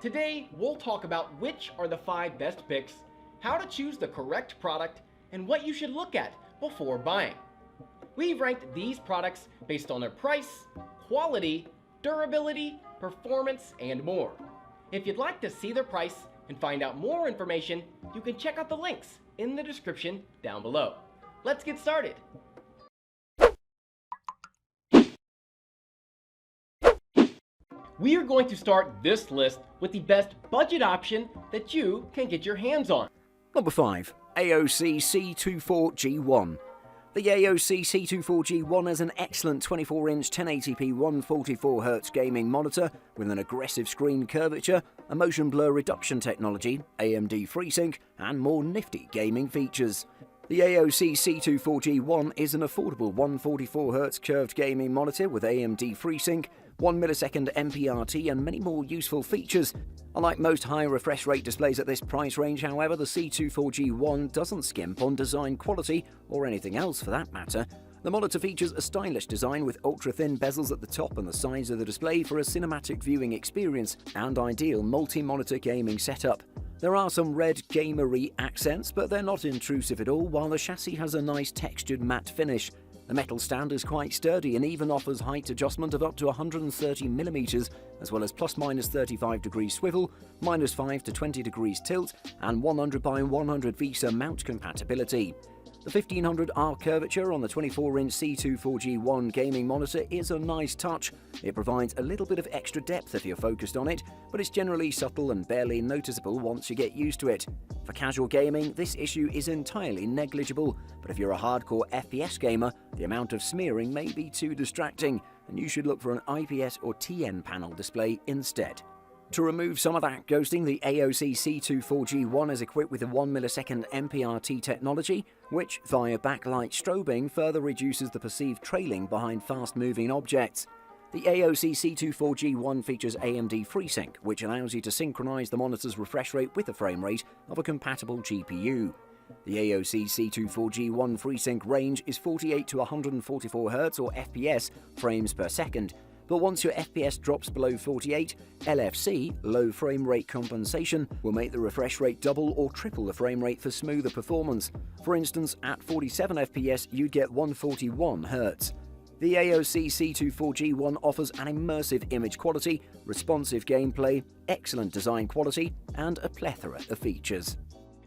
Today, we'll talk about which are the 5 best picks, how to choose the correct product, and what you should look at before buying. We've ranked these products based on their price, quality, durability, performance, and more. If you'd like to see their price and find out more information, you can check out the links in the description down below. Let's get started. We are going to start this list with the best budget option that you can get your hands on. Number 5. AOC C24G1. The AOC C24G1 is an excellent 24-inch 1080p 144Hz gaming monitor with an aggressive screen curvature, a motion blur reduction technology, AMD FreeSync, and more nifty gaming features. The AOC C24G1 is an affordable 144Hz curved gaming monitor with AMD FreeSync, 1 millisecond MPRT, and many more useful features. Unlike most high refresh rate displays at this price range, however, the C24G1 doesn't skimp on design quality, or anything else for that matter. The monitor features a stylish design with ultra-thin bezels at the top and the sides of the display for a cinematic viewing experience and ideal multi-monitor gaming setup. There are some red gamery accents, but they're not intrusive at all, while the chassis has a nice textured matte finish. The metal stand is quite sturdy and even offers height adjustment of up to 130mm, as well as plus-minus 35 degrees swivel, minus 5 to 20 degrees tilt, and 100 by 100 VESA mount compatibility. The 1500R curvature on the 24-inch C24G1 gaming monitor is a nice touch. It provides a little bit of extra depth if you're focused on it, but it's generally subtle and barely noticeable once you get used to it. For casual gaming, this issue is entirely negligible, but if you're a hardcore FPS gamer, the amount of smearing may be too distracting, and you should look for an IPS or TN panel display instead. To remove some of that ghosting, the AOC C24G1 is equipped with a 1 millisecond MPRT technology, which, via backlight strobing, further reduces the perceived trailing behind fast-moving objects. The AOC C24G1 features AMD FreeSync, which allows you to synchronize the monitor's refresh rate with the frame rate of a compatible GPU. The AOC C24G1 FreeSync range is 48 to 144 Hz or FPS frames per second. But once your FPS drops below 48, LFC, low frame rate compensation, will make the refresh rate double or triple the frame rate for smoother performance. For instance, at 47 FPS, you'd get 141 Hz. The AOC C24G1 offers an immersive image quality, responsive gameplay, excellent design quality, and a plethora of features.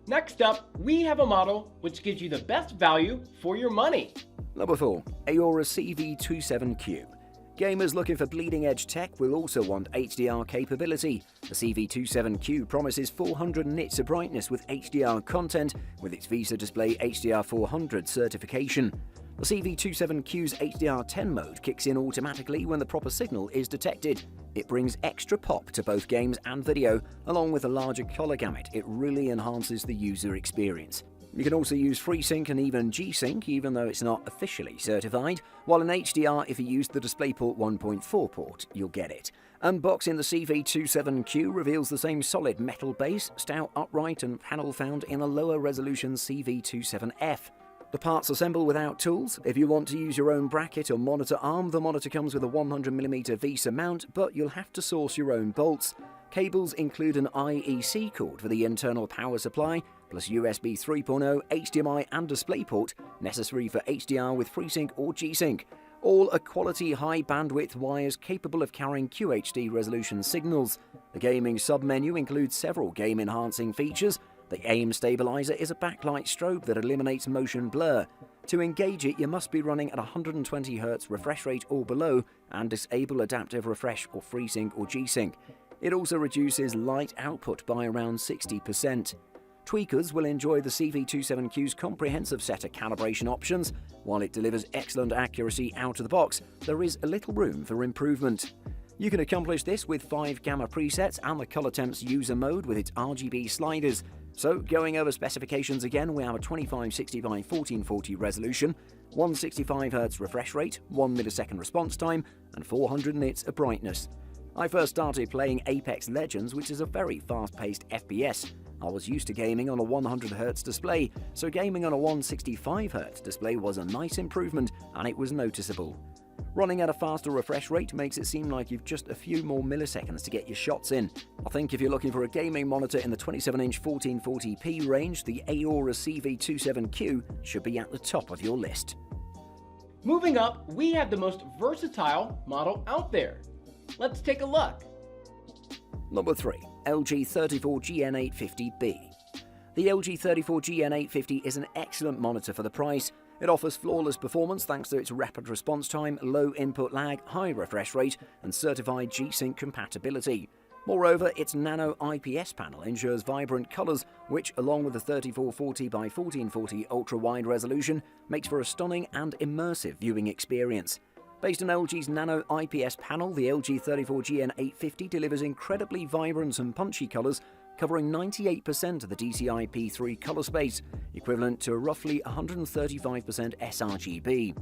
Next up, we have a model which gives you the best value for your money. Number 4. AORUS CV27Q. Gamers looking for bleeding-edge tech will also want HDR capability. The CV27Q promises 400 nits of brightness with HDR content with its VESA Display HDR 400 certification. The CV27Q's HDR10 mode kicks in automatically when the proper signal is detected. It brings extra pop to both games and video, along with a larger color gamut. It really enhances the user experience. You can also use FreeSync and even G-Sync, even though it's not officially certified, while in HDR, if you use the DisplayPort 1.4 port, you'll get it. Unboxing the CV27Q reveals the same solid metal base, stout upright and panel found in a lower resolution CV27F. The parts assemble without tools. If you want to use your own bracket or monitor arm, the monitor comes with a 100mm VESA mount, but you'll have to source your own bolts. Cables include an IEC cord for the internal power supply, plus USB 3.0, HDMI and DisplayPort, necessary for HDR with FreeSync or G-Sync. All are quality high-bandwidth wires capable of carrying QHD resolution signals. The gaming submenu includes several game-enhancing features. The aim stabilizer is a backlight strobe that eliminates motion blur. To engage it, you must be running at 120 Hz refresh rate or below and disable adaptive refresh or FreeSync or G-Sync. It also reduces light output by around 60%. Tweakers will enjoy the CV27Q's comprehensive set of calibration options. While it delivers excellent accuracy out of the box, there is a little room for improvement. You can accomplish this with 5 gamma presets and the Color Temps user mode with its RGB sliders. So, going over specifications again, we have a 2560 by 1440 resolution, 165 Hz refresh rate, 1 millisecond response time, and 400 nits of brightness. I first started playing Apex Legends, which is a very fast-paced FPS. I was used to gaming on a 100Hz display, so gaming on a 165Hz display was a nice improvement and it was noticeable. Running at a faster refresh rate makes it seem like you've just a few more milliseconds to get your shots in. I think if you're looking for a gaming monitor in the 27-inch 1440p range, the AORUS CV27Q should be at the top of your list. Moving up, we have the most versatile model out there. Let's take a look. Number 3. LG 34GN850B. The LG 34GN850 is an excellent monitor for the price. It offers flawless performance thanks to its rapid response time, low input lag, high refresh rate, and certified G-Sync compatibility. Moreover, its nano IPS panel ensures vibrant colors, which, along with the 3440 by 1440 ultra-wide resolution, makes for a stunning and immersive viewing experience. Based on LG's nano IPS panel, the LG 34GN850 delivers incredibly vibrant and punchy colors, covering 98% of the DCI-P3 color space, equivalent to roughly 135% sRGB.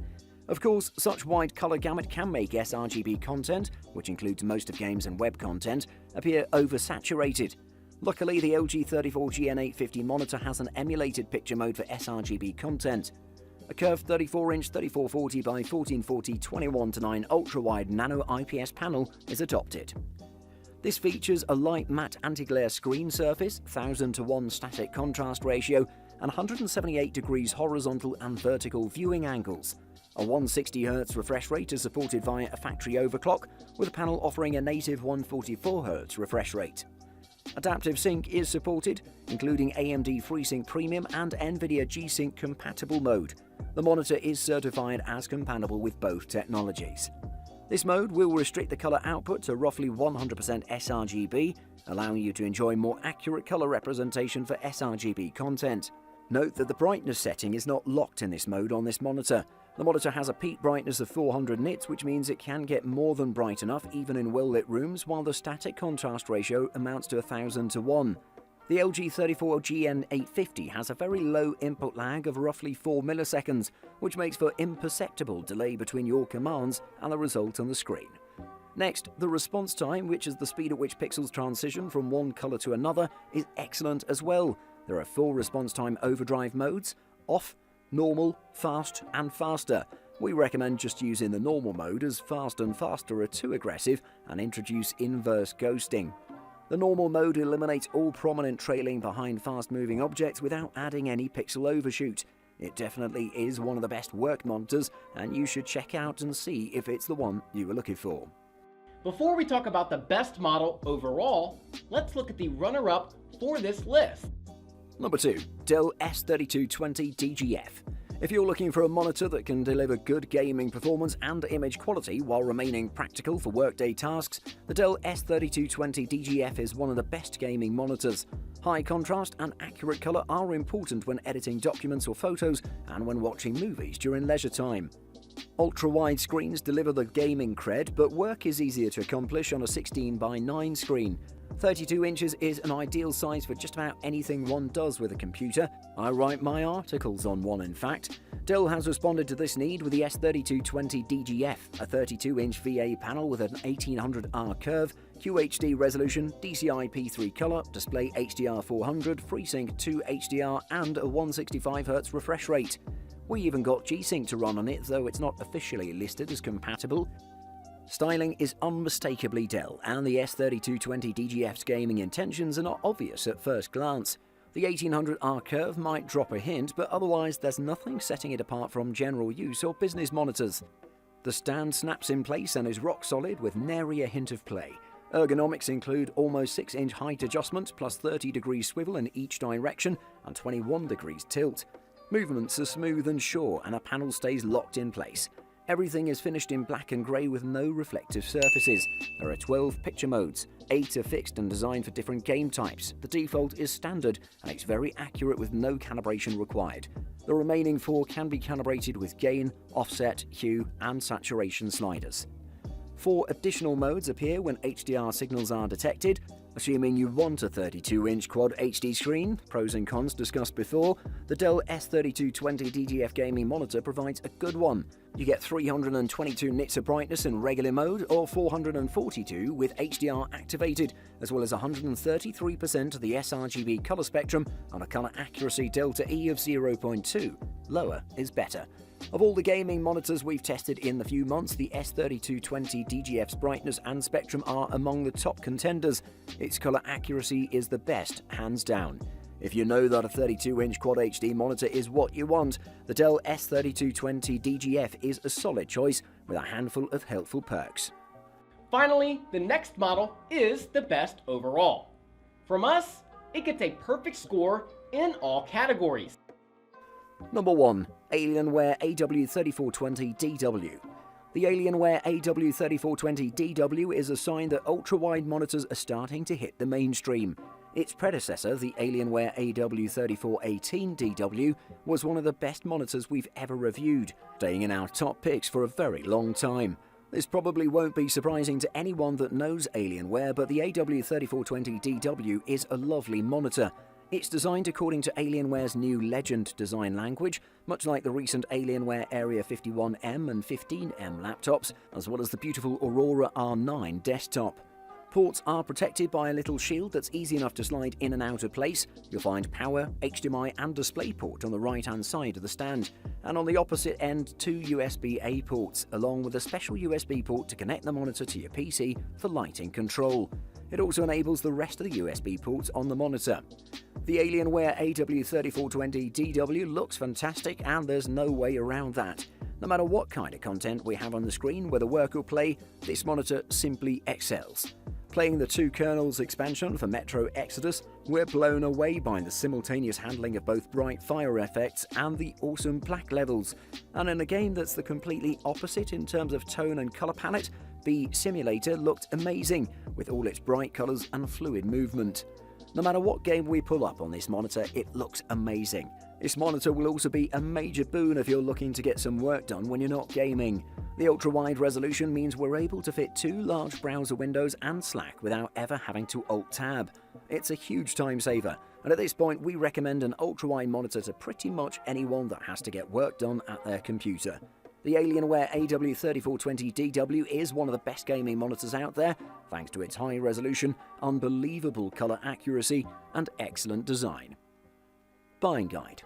Of course, such wide color gamut can make sRGB content, which includes most of games and web content, appear oversaturated. Luckily, the LG 34GN850 monitor has an emulated picture mode for sRGB content. A curved 34-inch 3440 by 1440 21:9 ultra-wide nano IPS panel is adopted. This features a light matte anti-glare screen surface, 1000:1 static contrast ratio, and 178 degrees horizontal and vertical viewing angles. A 160Hz refresh rate is supported via a factory overclock, with the panel offering a native 144Hz refresh rate. Adaptive Sync is supported, including AMD FreeSync Premium and NVIDIA G-Sync compatible mode. The monitor is certified as compatible with both technologies. This mode will restrict the color output to roughly 100% sRGB, allowing you to enjoy more accurate color representation for sRGB content. Note that the brightness setting is not locked in this mode on this monitor. The monitor has a peak brightness of 400 nits, which means it can get more than bright enough even in well-lit rooms, while the static contrast ratio amounts to 1000:1. The LG 34GN850 has a very low input lag of roughly 4 milliseconds, which makes for imperceptible delay between your commands and the result on the screen. Next, the response time, which is the speed at which pixels transition from one color to another, is excellent as well. There are 4 response time overdrive modes: off, normal, fast, and faster. We recommend just using the normal mode, as fast and faster are too aggressive and introduce inverse ghosting. The normal mode eliminates all prominent trailing behind fast-moving objects without adding any pixel overshoot. It definitely is one of the best work monitors, and you should check out and see if it's the one you were looking for. Before we talk about the best model overall, let's look at the runner-up for this list. Number 2. Dell S3220 DGF. If you're looking for a monitor that can deliver good gaming performance and image quality while remaining practical for workday tasks, the Dell S3220 DGF is one of the best gaming monitors. High contrast and accurate color are important when editing documents or photos and when watching movies during leisure time. Ultra-wide screens deliver the gaming cred, but work is easier to accomplish on a 16:9 screen. 32 inches is an ideal size for just about anything one does with a computer. I write my articles on one, in fact. Dell has responded to this need with the S3220 DGF, a 32-inch VA panel with an 1800R curve, QHD resolution, DCI-P3 color, display HDR 400, FreeSync 2 HDR, and a 165Hz refresh rate. We even got G-Sync to run on it, though it's not officially listed as compatible. Styling is unmistakably Dell, and the S3220 DGF's gaming intentions are not obvious at first glance. The 1800R curve might drop a hint, but otherwise there's nothing setting it apart from general use or business monitors. The stand snaps in place and is rock solid with nary a hint of play. Ergonomics include almost 6-inch height adjustment plus 30 degrees swivel in each direction and 21 degrees tilt. Movements are smooth and sure, and a panel stays locked in place. Everything is finished in black and grey with no reflective surfaces. There are 12 picture modes. 8 are fixed and designed for different game types. The default is standard, and it's very accurate with no calibration required. The remaining 4 can be calibrated with gain, offset, hue, and saturation sliders. 4 additional modes appear when HDR signals are detected. Assuming you want a 32-inch Quad HD screen, pros and cons discussed before, the Dell S3220 DGF gaming monitor provides a good one. You get 322 nits of brightness in regular mode or 442 with HDR activated, as well as 133% of the sRGB color spectrum on a color accuracy delta E of 0.2. Lower is better. Of all the gaming monitors we've tested in the few months, the S3220 DGF's brightness and spectrum are among the top contenders. Its colour accuracy is the best, hands down. If you know that a 32-inch Quad HD monitor is what you want, the Dell S3220 DGF is a solid choice with a handful of helpful perks. Finally, the next model is the best overall. From us, it gets a perfect score in all categories. Number 1. Alienware AW3420DW. The Alienware AW3420DW is a sign that ultra-wide monitors are starting to hit the mainstream. Its predecessor, the Alienware AW3418DW, was one of the best monitors we've ever reviewed, staying in our top picks for a very long time. This probably won't be surprising to anyone that knows Alienware, but the AW3420DW is a lovely monitor. It's designed according to Alienware's new Legend design language, much like the recent Alienware Area 51M and 15M laptops, as well as the beautiful Aurora R9 desktop. Ports are protected by a little shield that's easy enough to slide in and out of place. You'll find power, HDMI and DisplayPort on the right-hand side of the stand, and on the opposite end 2 USB-A ports, along with a special USB port to connect the monitor to your PC for lighting control. It also enables the rest of the USB ports on the monitor. The Alienware AW3420DW looks fantastic, and there's no way around that. No matter what kind of content we have on the screen, whether work or play, this monitor simply excels. Playing the 2 kernels expansion for Metro Exodus, we're blown away by the simultaneous handling of both bright fire effects and the awesome black levels. And in a game that's the completely opposite in terms of tone and colour palette, the Simulator looked amazing, with all its bright colours and fluid movement. No matter what game we pull up on this monitor, it looks amazing. This monitor will also be a major boon if you're looking to get some work done when you're not gaming. The ultra-wide resolution means we're able to fit 2 large browser windows and Slack without ever having to Alt-Tab. It's a huge time saver, and at this point we recommend an ultra-wide monitor to pretty much anyone that has to get work done at their computer. The Alienware AW3420DW is one of the best gaming monitors out there, thanks to its high resolution, unbelievable colour accuracy, and excellent design. Buying guide.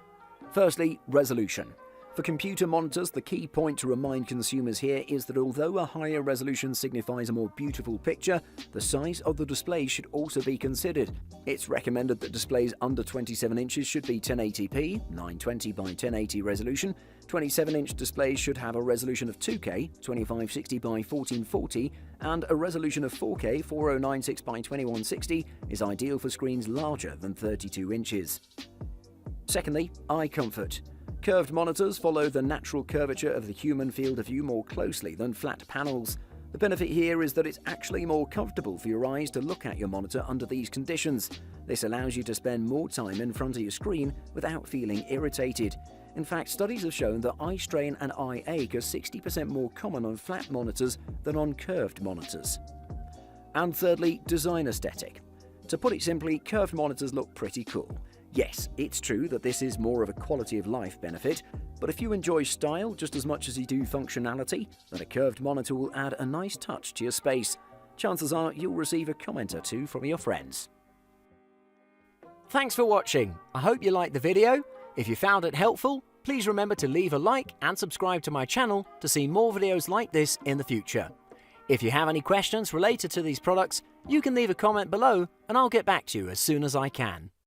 Firstly, resolution. For computer monitors, the key point to remind consumers here is that although a higher resolution signifies a more beautiful picture, the size of the display should also be considered. It's recommended that displays under 27 inches should be 1080p, 920 by 1080 resolution. 27-inch displays should have a resolution of 2K, 2560 by 1440, and a resolution of 4K, 4096 by 2160 is ideal for screens larger than 32 inches. Secondly, eye comfort. Curved monitors follow the natural curvature of the human field of view more closely than flat panels. The benefit here is that it's actually more comfortable for your eyes to look at your monitor under these conditions. This allows you to spend more time in front of your screen without feeling irritated. In fact, studies have shown that eye strain and eye ache are 60% more common on flat monitors than on curved monitors. And thirdly, design aesthetic. To put it simply, curved monitors look pretty cool. Yes, it's true that this is more of a quality of life benefit, but if you enjoy style just as much as you do functionality, then a curved monitor will add a nice touch to your space. Chances are you'll receive a comment or two from your friends. Thanks for watching. I hope you liked the video. If you found it helpful, please remember to leave a like and subscribe to my channel to see more videos like this in the future. If you have any questions related to these products, you can leave a comment below and I'll get back to you as soon as I can.